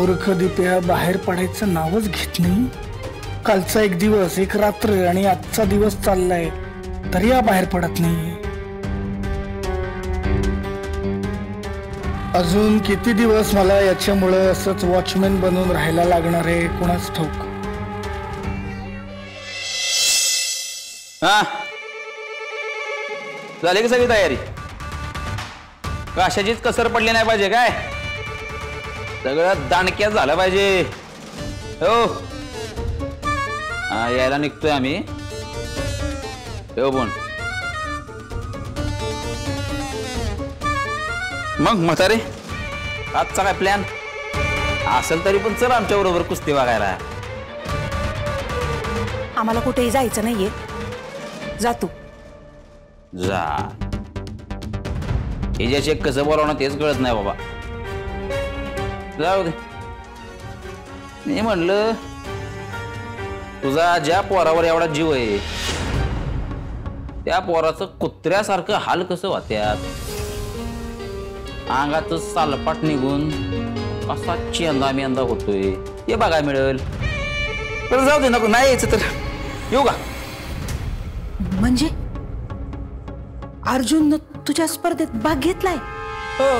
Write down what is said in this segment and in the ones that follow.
मूर्ख दिप्या बाहेर पडायचं नावच घेत नाही. कालचा एक दिवस एक रात्र आणि आजचा दिवस चाललाय तरी या बाहेर पडत नाही. अजून किती दिवस मला याच्यामुळं असंच वॉचमॅन बनून राहायला लागणार आहे कोणाच ठाऊक. हा झाली की सगळी तयारी? कशाचीच कसर पडली नाही पाहिजे काय? सगळं दाणक्यात झालं पाहिजे. हो हा यायला निघतोय आम्ही. हो पण मग म्हातारे आजचा काय प्लॅन असेल तरी पण चल आमच्या बरोबर कुस्ती बघायला. आम्हाला कुठेही जायचं नाहीये. जा तू जा. हे ज्याचे कसं बोलावणं तेच कळत नाही बाबा. जाऊ दे. मी म्हणलं तुझा ज्या पोरावर एवढा जीव आहे त्या पोराचं कुत्र्यासारखं हाल कसं वाट्यात. अंगाचं सालपाट निघून असा चेंदा मेंदा होतोय हे बघाय मिळेल. तर जाऊ दे नको नाही यायचं तर येऊ का? म्हणजे अर्जुन तुझ्या स्पर्धेत भाग घेतलाय? हो.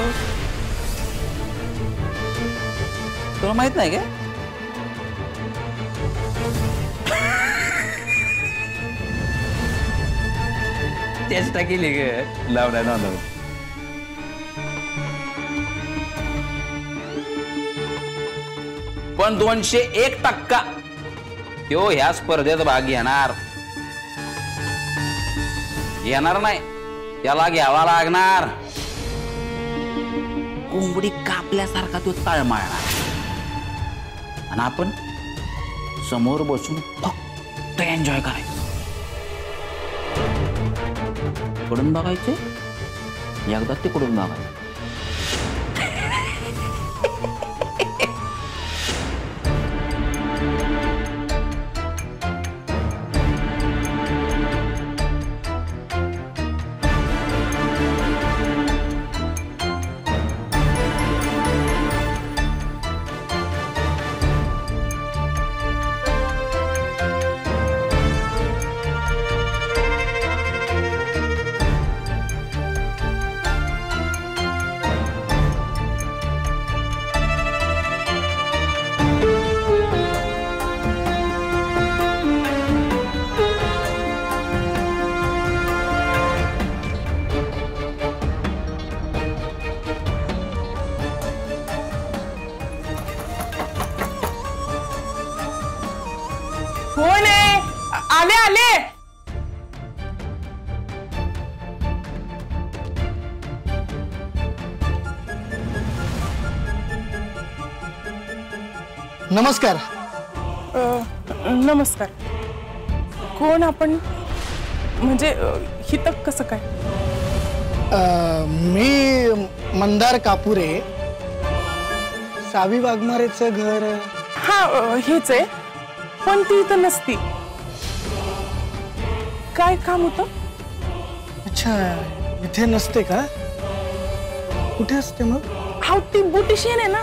तुला माहित नाही का? चेष्टा केली ग लावण्या नांदव. पण 201% तो ह्या स्पर्धेत भाग घेणार. येणार नाही त्याला घ्यावा लागणार. कोंबडी कापल्यासारखा तो तळमळणार आणि आपण समोर बसून फक्त एन्जॉय करायचं. तिकडून बघायचं एकदा तिकडून बघायचं. आले आले. नमस्कार. नमस्कार. कोण आपण? म्हणजे हित कसं काय? मी मंदार कापुरे. सावी वाघमारेचं घर. हा हेच आहे पण ती इथं नसती. काय काम होतं? अच्छा इथे नसते का? कुठे असते मग? हा ती ब्युटिशियन आहे ना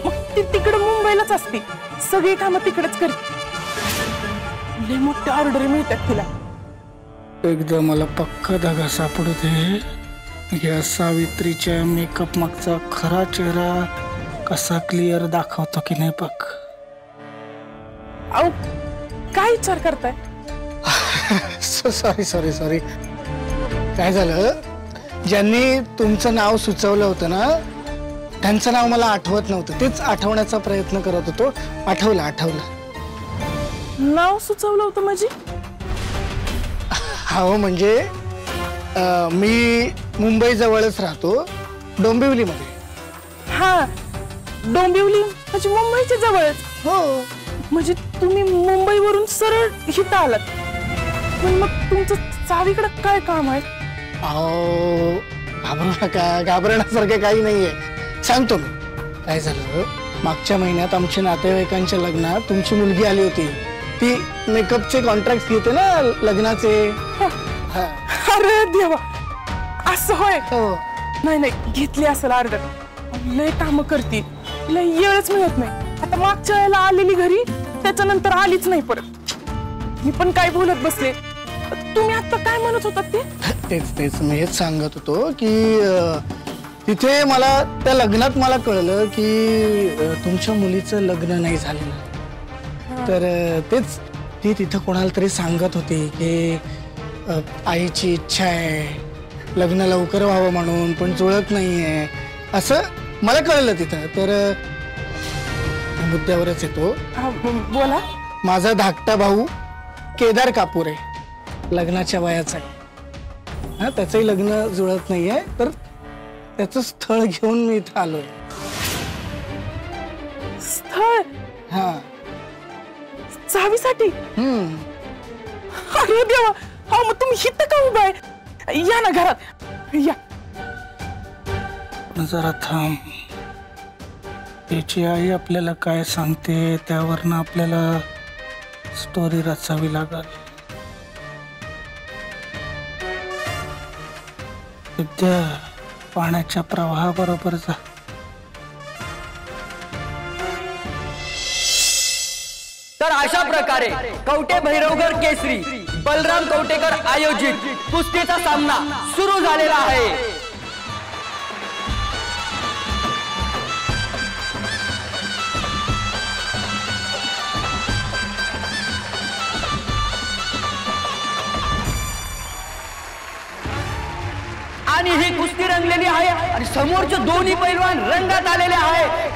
मग ती तिकडे मुंबईलाच असते. सगळी कामं तिकडेच करते. लय मोठ्या ऑर्डर मिळतात तिला. एकदा मला पक्का धागा सापडू दे. या सावित्रीच्या मेकअप मागचा खरा चेहरा कसा क्लिअर दाखवतो की नाही बघ. अहो काय विचार करताय? Sorry sorry sorry. काय झालं ज्यांनी तुमचं नाव सुचवलं होतं ना त्यांचं नाव मला आठवत नव्हतं. तेच आठवण्याचा प्रयत्न करत होतो. आठवलं आठवलं. नाव सुचवलं होतं म्हणजे? हो म्हणजे मी मुंबई जवळच राहतो डोंबिवलीमध्ये. हा डोंबिवली म्हणजे मुंबईच्या जवळच. हो म्हणजे तुम्ही मुंबईवरून सरळ इथं आलात. पण मग तुमचं चावीकडे काय काम आहे? अहो घाबरू नका. घाबरण्यासारखं काही नाहीये. सांगतो मी. काय झालं मागच्या महिन्यात आमच्या नातेवाईकांच्या लग्नात तुमची मुलगी आली होती. ती मेकअपचे कॉन्ट्रॅक्ट घेते ना लग्नाचे. अरे देवा असं होय? हो. नाही नाही घेतली असेल ऑर्डर. लय काम करते. तिला येळच मिळत नाही. आता मागच्या वेळेला आलेली घरी, त्याच्यानंतर आलीच नाही परत. मी पण काय बोलत बसले. तुम्ही आता काय म्हणत होतात ते? तेच मी हेच सांगत होतो की तिथे मला त्या लग्नात मला कळलं की तुमच्या मुलीचं लग्न नाही झालेलं. तर तेच ती तिथं कोणाला तरी सांगत होती की आईची इच्छा आहे लग्न लवकर व्हावं म्हणून, पण जुळत नाहीये असं मला कळलं तिथं. तर मुद्द्यावरच येतो. बोला. माझा धाकटा भाऊ केदार कापूर आहे, लग्नाच्या वयाचा आहे. हा, त्याचंही लग्न जुळत नाहीये, तर त्याचं स्थळ घेऊन मी इथं आलोय. स्थळ? हा. चावीसाठी? अरे देवा, हा मग तुम्ही इथं का उभा आहे? या ना घरात या. जरा थांब. त्याची आई आपल्याला काय सांगते त्यावरनं आपल्याला स्टोरी रचावी लागल. विद्या, पाण्याच्या प्रवाहाबरोबर जा. तर अशा प्रकारे कवटे भैरवगड केसरी बलराम कवटेकर आयोजित कुस्तीचा सामना सुरू झालेला आहे. आणि ही कुस्ती रंगलेली आहे आणि समोरचे दोन्ही पैलवान रंगात आलेले आहेत.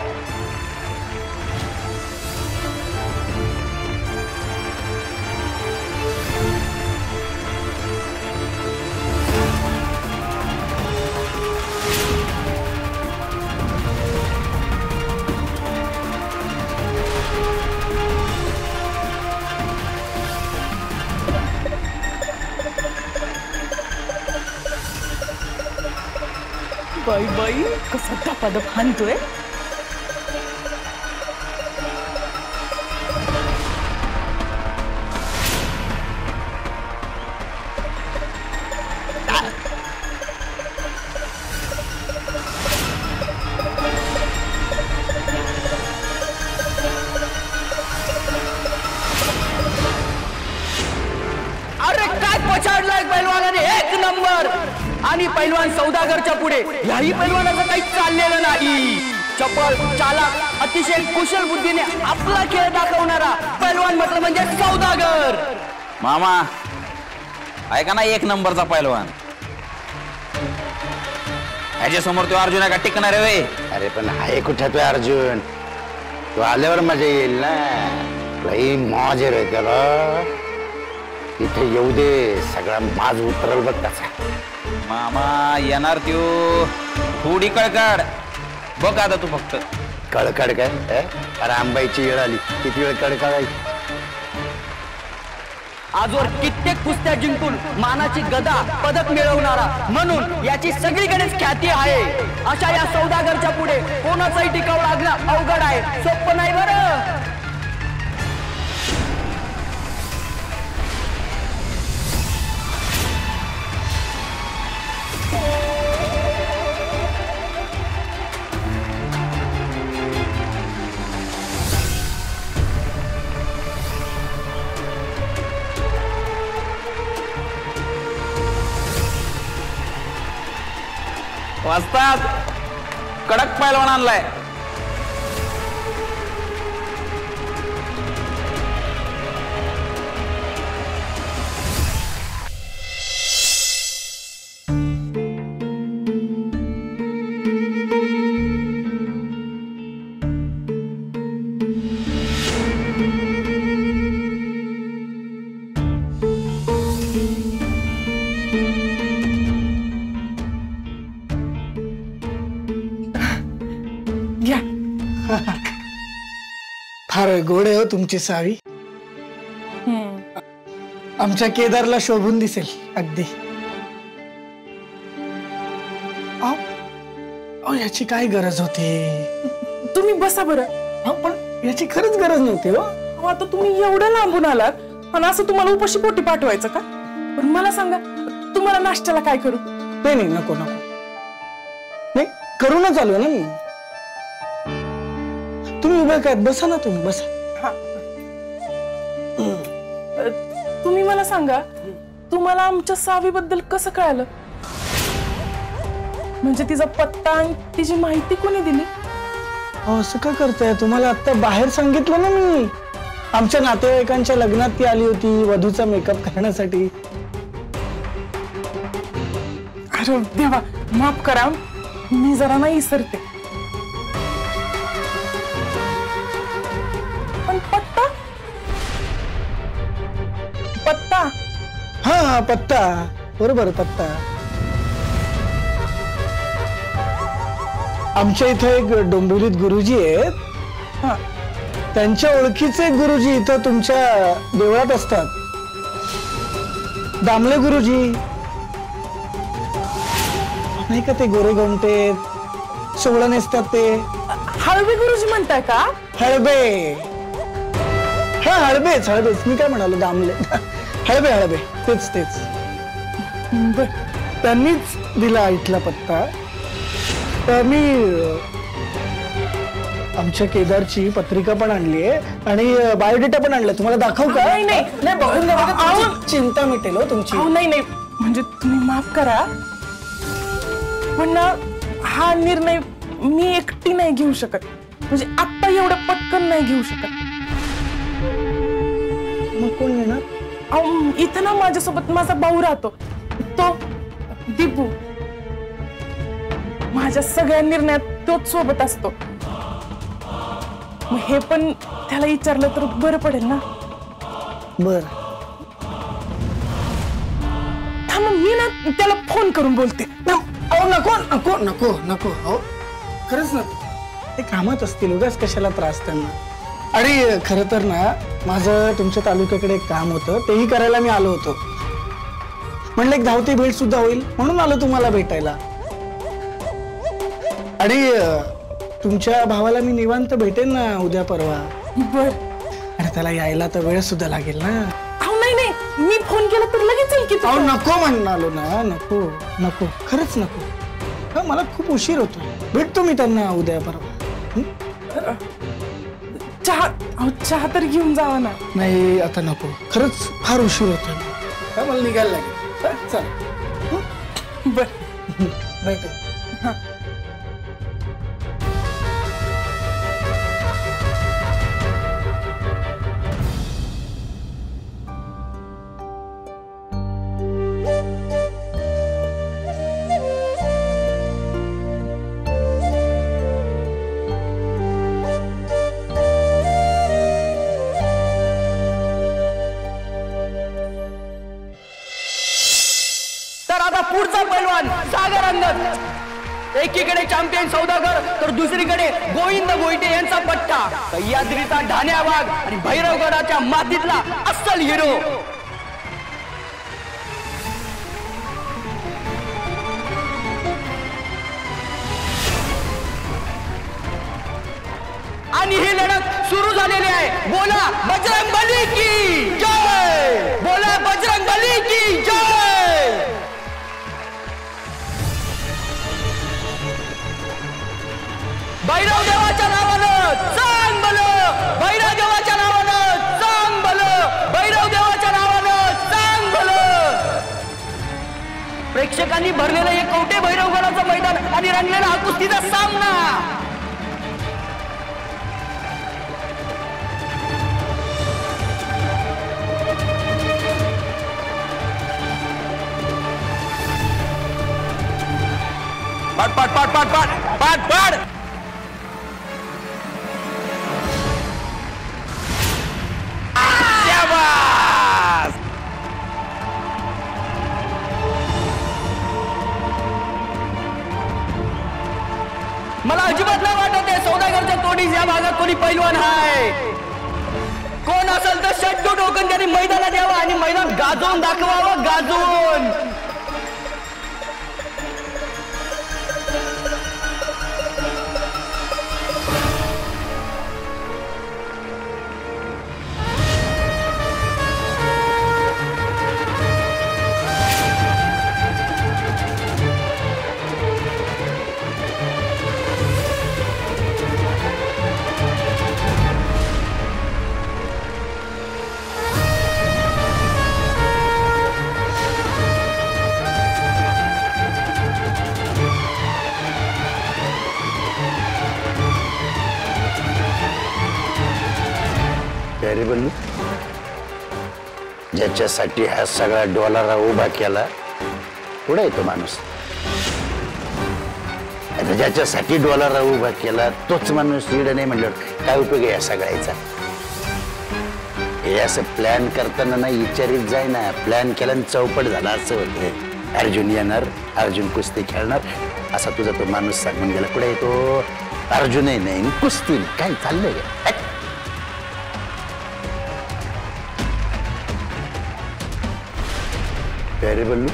बाई बाई, कसा धपाधप हाणतोय. अरे काय पछाडलाय पैलवानाने, एक नंबर. आणि पैलवान सौदागरच्या पुढे याही पैलवानाचं काही चाललेलं नाही. चपळ, चालाक, अतिशय कुशल बुद्धीने आपला खेळ दाखवणारा पैलवान म्हटलं म्हणजे सौदागर. मामा ऐका ना, एक नंबरचा पैलवान. ह्याच्या समोर तो अर्जुन आहे का टिकणार आहे वे? अरे पण आहे कुठे तो अर्जुन? तो आल्यावर मजा येईल ना. लई मौज रे त्याला. इथे येऊ दे, सगळा माज उतरल बघ त्याचा. मामा येणार त्यो, थोडी कळकड बघ आता तू फक्त. कळकड काय? अरे आंबाईची वेळ आली, किती वेळ कळकळाई. आजवर कित्येक कुस्त्या जिंकून मानाची गदा पदक मिळवणारा म्हणून याची सगळीकडेच ख्याती आहे. अशा या सौदागरच्या पुढे कोणाचाही टिकाव लागणं अवघड आहे, सोपं नाही बरं. वाजतात कडक पैलवान आणलाय. घ्या. फार गोड आहे हो तुमची सावी. आमच्या केदारला शोभून दिसेल अगदी. याची काय गरज होती? तुम्ही बसा बरं. पण याची खरंच गरज नव्हती हो. आता तुम्ही एवढं लांबून आलात आणि असं तुम्हाला उपाशी पोटी पाठवायचं का? पण मला सांगा, तुम्हाला नाश्त्याला काय करू? नाही नको नको. नाही करूनच आलो ना मी. तुम्ही उभे काय, बसा ना तुम्ही, बसा. तुम्ही मला सांगा, तुम्हाला आमच्या सावीबद्दल कसं कळालं? म्हणजे तिचा पत्ता आणि तिची माहिती कोणी दिली? असं का करताय? तुम्हाला आता बाहेर सांगितलं ना मी. आमच्या नातेवाईकांच्या लग्नात ती आली होती वधूचा मेकअप करण्यासाठी. अरे देवा, माफ करा, मी जरा नाही विसरते. पण पत्ता पत्ता हा पत्ता, बरोबर पत्ता. आमच्या इथे एक डोंबिवलीत गुरुजी आहेत. हा, त्यांच्या ओळखीचे गुरुजी इथं तुमच्या देवळात असतात. दामले गुरुजी नाही का, ते गोरे गोमटे सोहळा नेसतात ते. हळवी गुरुजी म्हणताय का? हळबे, हा हळबेच हळबेच, मी काय म्हणालो दामले. हळबे हळबे, तेच तेच. बर, त्यांनीच दिला इथला पत्ता. तर मी आमच्या केदारची पत्रिका पण आणली आहे आणि बायोडेटा पण आणला. तुम्हाला दाखवू का? नाही, नाही. नाही, बघून घ्या, बघा, तुमची चिंता मिटेल हो तुमची. अहो नाही नाही, म्हणजे तुम्ही माफ करा, पण ना हा निर्णय मी एकटी नाही घेऊ शकत. म्हणजे आत्ता एवढं पटकन नाही घेऊ शकत. मग कोण येणार? अहो, इथं ना माझ्यासोबत माझा भाऊ राहतो, तो दीपू. माझ्या सगळ्या निर्णयात तोच सोबत असतो. मग हे पण त्याला विचारलं तर बरं पडेल ना. बर, थांब, मी ना त्याला फोन करून बोलते. अहो नको नको नको नको, अहो खरंच नको. ते कामात असतील, उगाच कशाला त्रास त्यांना. आणि खरं तर ना माझं तुमच्या तालुक्याकडे एक काम होतं, तेही करायला मी आलो होतो. म्हणलं एक धावती भेट सुद्धा होईल म्हणून आलो तुम्हाला भेटायला. आणि तुमच्या भावाला मी निवांत भेटेन ना उद्या परवा. बर, अरे त्याला यायला तर वेळ सुद्धा लागेल ना. अहो नाही नाही, मी फोन केला तर लगेच येईल की अहो तू. नको म्हणालो ना, नको नको, खरंच नको. हा, मला खूप उशीर होतो. भेटतो मी त्यांना उद्या परवा. चहा, अहो चहा तर घेऊन जावा ना. नाही आता नको, खरंच फार उशीर होतो. हा, मला निघायला लागेल. चल बर, भेटू. पुढचा पैलवान सागर अंगद. एकीकडे चॅम्पियन सौदागर तर दुसरीकडे गोविंद गोईटे यांचा पट्टा. सह्याद्रीचा ढाण्या वाघ आणि भैरवगडाच्या मातीतला अस्सल हिरो. आणि ही लढत सुरू झालेली आहे. बोला बजरंगबली की जय, बोला बजरंगबली की जय. भैरव देवाच्या नावानं चांग भलं, भैरव देवाच्या नावानं चांग भलं, भैरव देवाच्या नावानं चांग भलं. प्रेक्षकांनी भरलेलं हे कवठे भैरवगडाचं मैदान आणि रंगलेला हा कुस्तीचा सामना. पाट पाट पाट पाट पाट पाट पाट. मला अजिबात नाही वाटत आहे सौदागरच्या तोडीस या भागात कोणी पैलवान आहे. कोण असेल तर षटको टोकन त्यांनी मैदानात यावं आणि मैदान गाजवून दाखवावं, गाजवून. अरे बल्लू, ज्याच्यासाठी हा सगळा डॉलर उभा केला पुढे येतो माणूस. आता ज्याच्यासाठी डॉलर उभा केला तोच माणूस इकडे नाही म्हणल्यावर काय उपयोग आहे या सगळ्याचा? हे असं प्लॅन करताना ना विचारित जाय ना. प्लॅन केला आणि चौपट झाला असं होतं. अर्जुन येणार, अर्जुन कुस्ती खेळणार असा तुझा तो माणूस सांगून गेला. कुठे येतो? अर्जुनही नाही कुस्ती काय चाललंय? अरे बल्लू,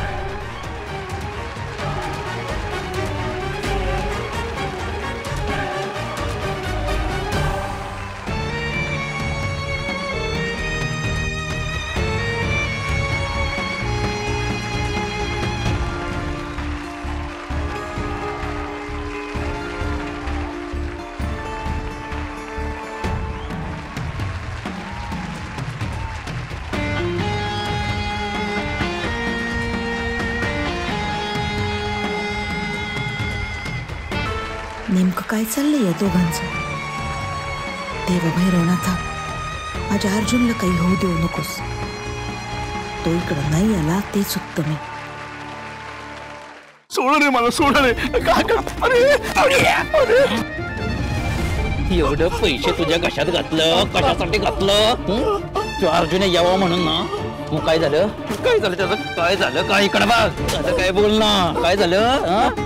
नेमकं काय चाललंय या दोघांचं? देवा भैरवनाथा, माझ्या अर्जुनला काही होऊ देऊ नकोस. तो इकडं नाही आला तेच उत्तम आहे. सोड रे मला, सोड रे. काय एवढं पैसे तुझ्या कशात घातलं? कशासाठी घातलं? तू अर्जुन यावं म्हणून ना. मग काय झालं? काय झालं त्याचं? काय झालं? काय इकडं बघ. आता काय बोल ना. काय झालं?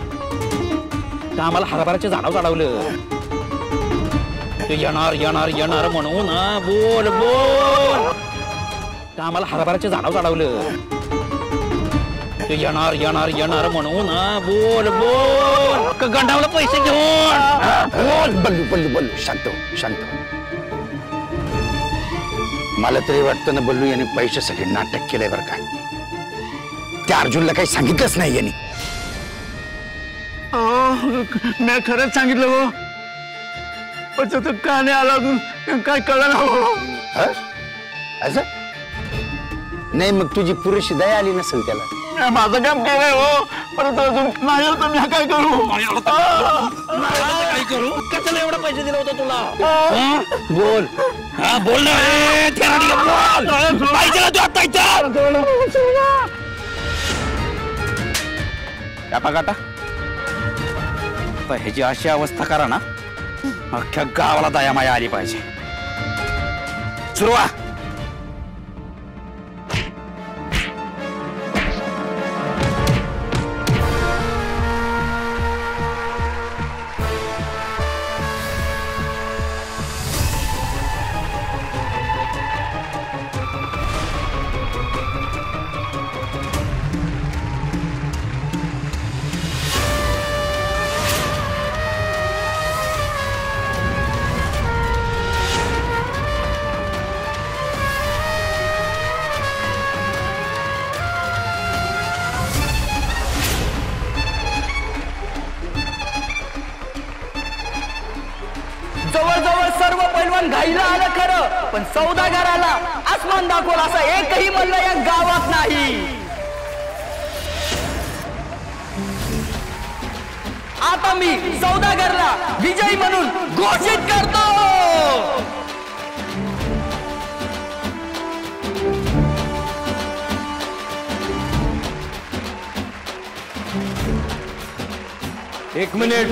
का आम्हाला हरभऱ्याच्या झाडावर चढवलं? तू येणार येणार येणार म्हणून बोल बोल. का आम्हाला हरभऱ्याच्या झाडावर चढवलं? तू येणार येणार येणार म्हणून बोल बोल. का गंडावलं पैसे घेऊन? बोल. बल्लू बल्लू बल्लू, शांत हो, शांत हो. मला तरी वाटतं ना बल्लू यांनी पैशासाठी नाटक केलंय बरं का. त्या अर्जुनला काही सांगितलंच नाही यांनी. मी खरंच सांगितलं हो, पण तो का नाही आला अजून काय कळलं हो. असं नाही, मग तुझी पुरेशी दया आली नसेल त्याला. माझं काम केलंय हो, परत अजून नाही आलं तर मी काय करू? काय करू? कशाला एवढा पैसे दिला होता तुला? बोल. हा बोल ना. बोल. पाहिजे ना तू आता इथं. काटा ह्याची अशी अवस्था करा ना, अख्ख्या गावाला दया माया आली पाहिजे. सुरुवात. जवळजवळ सर्व पैलवान घाईला आलं खरं, पण सौदागराला आसमान दाखवलं असं एकही मल्ल या गावात नाही. आता मी सौदागरला विजयी म्हणून घोषित करतो. एक मिनिट.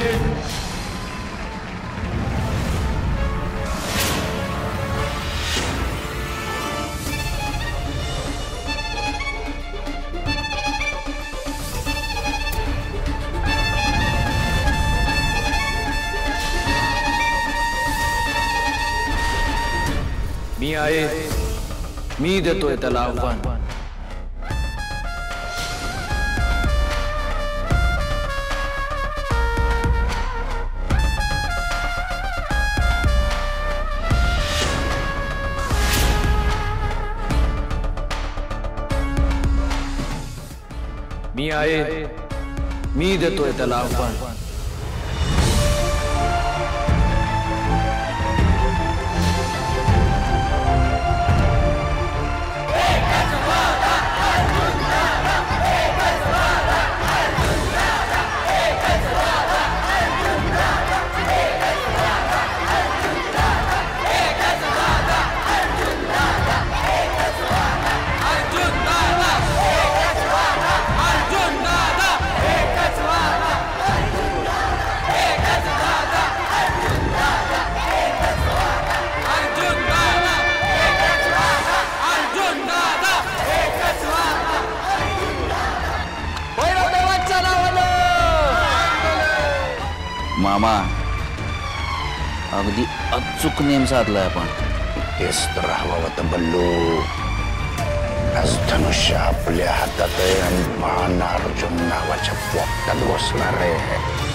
मी आहे, मी देतोय त्याला आव्हान. मी आहे, मी देतोय त्याला आव्हान. मामा अगदी अचूक नेम साधलाय आपण. तेच तर हवं होतं बल्लू. आज धनुष्य आपल्या हातात आहे आणि बाण अर्जुन नावाच्या पोपटात बसणार आहे.